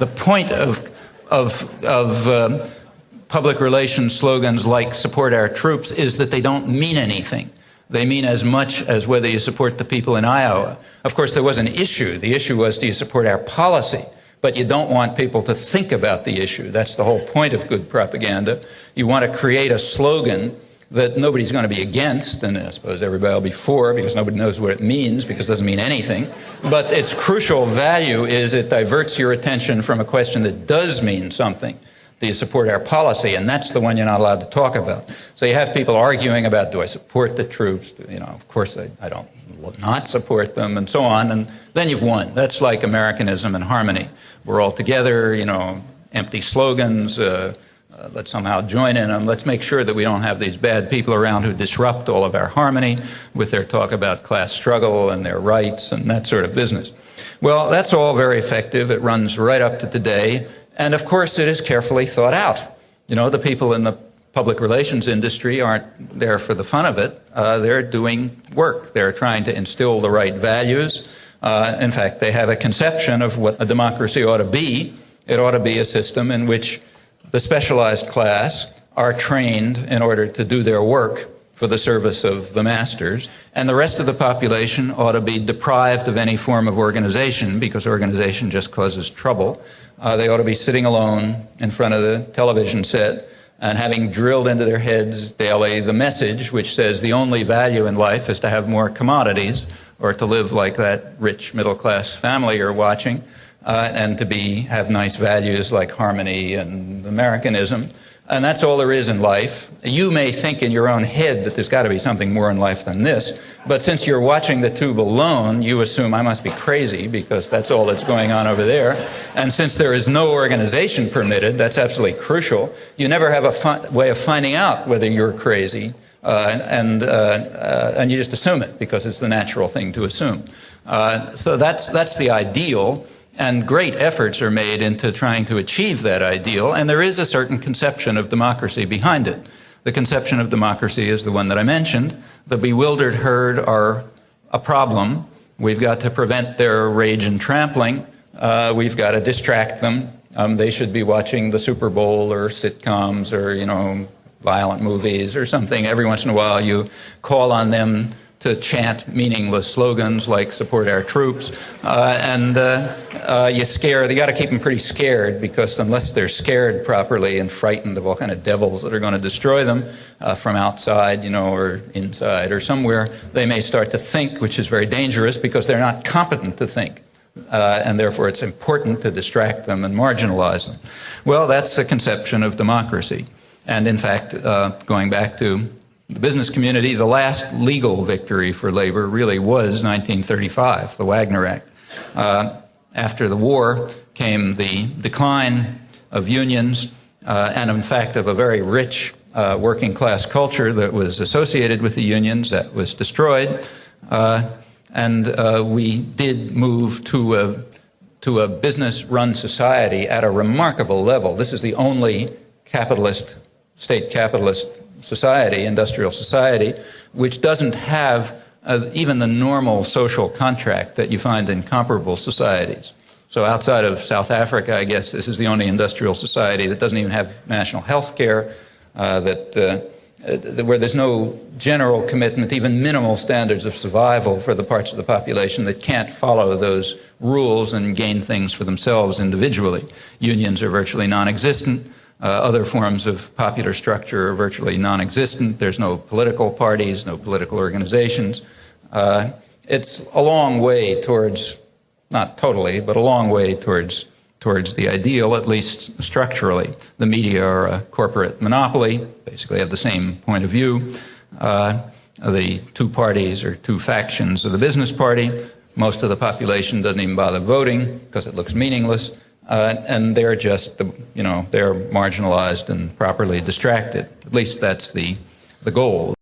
The point of public relations slogans like "support our troops" is that they don't mean anything. They mean as much as whether you support the people in Iowa. Of course, there was an issue. The issue was, do you support our policy? But you don't want people to think about the issue. That's the whole point of good propaganda. You want to create a slogan that nobody's going to be against, and I suppose everybody will be for, because nobody knows what it means, because it doesn't mean anything. But its crucial value is it diverts your attention from a question that does mean something. Do you support our policy? And that's the one you're not allowed to talk about. So you have people arguing about, do I support the troops? You know, of course I don't not support them, and so on. And then you've won. That's like Americanism and harmony. We're all together, you know, empty slogans. Let's somehow join in them. Let's make sure that we don't have these bad people around who disrupt all of our harmony with their talk about class struggle and their rights and that sort of business. Well, that's all very effective. It runs right up to today. And of course, it is carefully thought out. You know, the people in the public relations industry aren't there for the fun of it. They're doing work. They're trying to instill the right values. In fact, they have a conception of what a democracy ought to be. It ought to be a system in which the specialized class are trained in order to do their work for the service of the masters, and the rest of the population ought to be deprived of any form of organization, because organization just causes trouble. They ought to be sitting alone in front of the television set and having drilled into their heads daily the message which says the only value in life is to have more commodities, or to live like that rich middle-class family you're watching, and to have nice values like harmony and Americanism. And that's all there is in life. You may think in your own head that there's got to be something more in life than this, but since you're watching the tube alone, you assume I must be crazy because that's all that's going on over there. And since there is no organization permitted, that's absolutely crucial. You never have a way of finding out whether you're crazy, and you just assume it because it's the natural thing to assume. So that's the ideal. And great efforts are made into trying to achieve that ideal, and there is a certain conception of democracy behind it. The conception of democracy is the one that I mentioned. The bewildered herd are a problem. We've got to prevent their rage and trampling. We've got to distract them. They should be watching the Super Bowl or sitcoms or, you know, violent movies or something. Every once in a while you call on them to chant meaningless slogans like "support our troops," and you got to keep them pretty scared, because unless they're scared properly and frightened of all kind of devils that are going to destroy them from outside, you know, or inside or somewhere, they may start to think, which is very dangerous because they're not competent to think. And therefore it's important to distract them and marginalize them. Well, that's a conception of democracy. And in fact, going back to the business community, the last legal victory for labor really was 1935, the Wagner Act. After the war came the decline of unions, and in fact of a very rich working class culture that was associated with the unions. That was destroyed. And we did move to a business-run society at a remarkable level. This is the only state capitalist society, industrial society, which doesn't have even the normal social contract that you find in comparable societies. So outside of South Africa, I guess this is the only industrial society that doesn't even have national health care, where there's no general commitment, even minimal standards of survival for the parts of the population that can't follow those rules and gain things for themselves individually. Unions are virtually non-existent. Other forms of popular structure are virtually non-existent. There's no political parties, no political organizations. It's a long way towards, not totally, but a long way towards the ideal, at least structurally. The media are a corporate monopoly, basically have the same point of view. The two parties are two factions of the business party. Most of the population doesn't even bother voting because it looks meaningless. And they're just, they're marginalized and properly distracted. At least that's the goal.